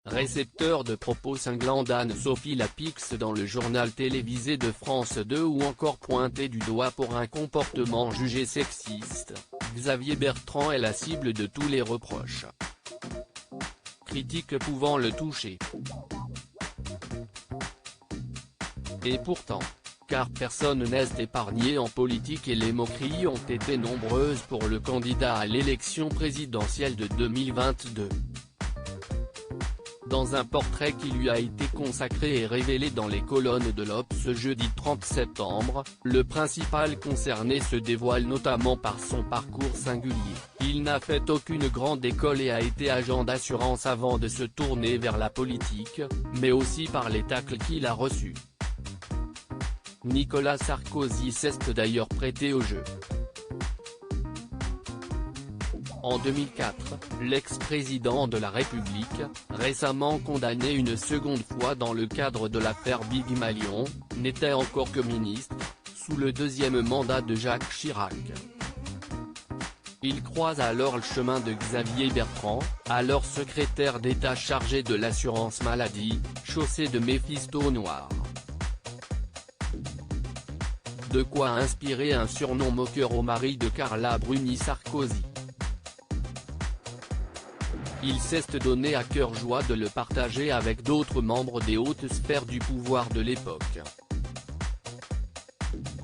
récepteur de propos cinglants d'Anne-Sophie Lapix dans le journal télévisé de France 2 ou encore pointé du doigt pour un comportement jugé sexiste, Xavier Bertrand est la cible de tous les reproches. Critiques pouvant le toucher. Et pourtant, car personne n'est épargné en politique et les moqueries ont été nombreuses pour le candidat à l'élection présidentielle de 2022. Dans un portrait qui lui a été consacré et révélé dans les colonnes de l'Obs ce jeudi 30 septembre, le principal concerné se dévoile notamment par son parcours singulier. Il n'a fait aucune grande école et a été agent d'assurance avant de se tourner vers la politique, mais aussi par les tacles qu'il a reçus. Nicolas Sarkozy s'est d'ailleurs prêté au jeu. En 2004, l'ex-président de la République, récemment condamné une seconde fois dans le cadre de l'affaire Big Malion, n'était encore que ministre, sous le deuxième mandat de Jacques Chirac. Il croise alors le chemin de Xavier Bertrand, alors secrétaire d'État chargé de l'assurance maladie, chaussé de Méphisto noir. De quoi inspirer un surnom moqueur au mari de Carla Bruni Sarkozy. Il s'est donné à cœur joie de le partager avec d'autres membres des hautes sphères du pouvoir de l'époque.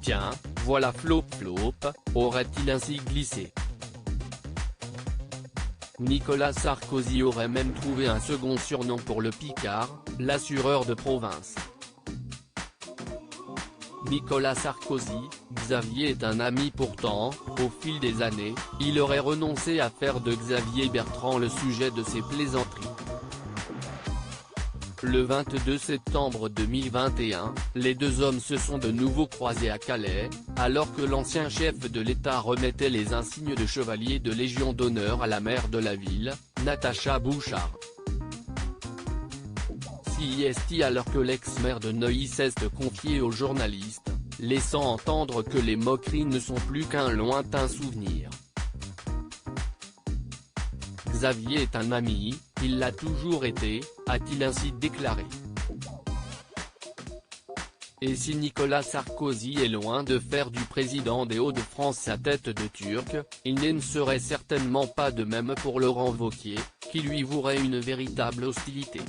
Tiens, voilà Flop, aurait-il ainsi glissé. Nicolas Sarkozy aurait même trouvé un second surnom pour le Picard, l'assureur de province. Nicolas Sarkozy, Xavier est un ami pourtant, au fil des années, il aurait renoncé à faire de Xavier Bertrand le sujet de ses plaisanteries. Le 22 septembre 2021, les deux hommes se sont de nouveau croisés à Calais, alors que l'ancien chef de l'État remettait les insignes de chevalier de Légion d'honneur à la maire de la ville, Natacha Bouchart. Alors que l'ex-maire de Neuilly s'est confié aux journalistes, laissant entendre que les moqueries ne sont plus qu'un lointain souvenir. Xavier est un ami, il l'a toujours été, a-t-il ainsi déclaré. Et si Nicolas Sarkozy est loin de faire du président des Hauts-de-France sa tête de Turc, il ne serait certainement pas de même pour Laurent Wauquiez, qui lui vouerait une véritable hostilité.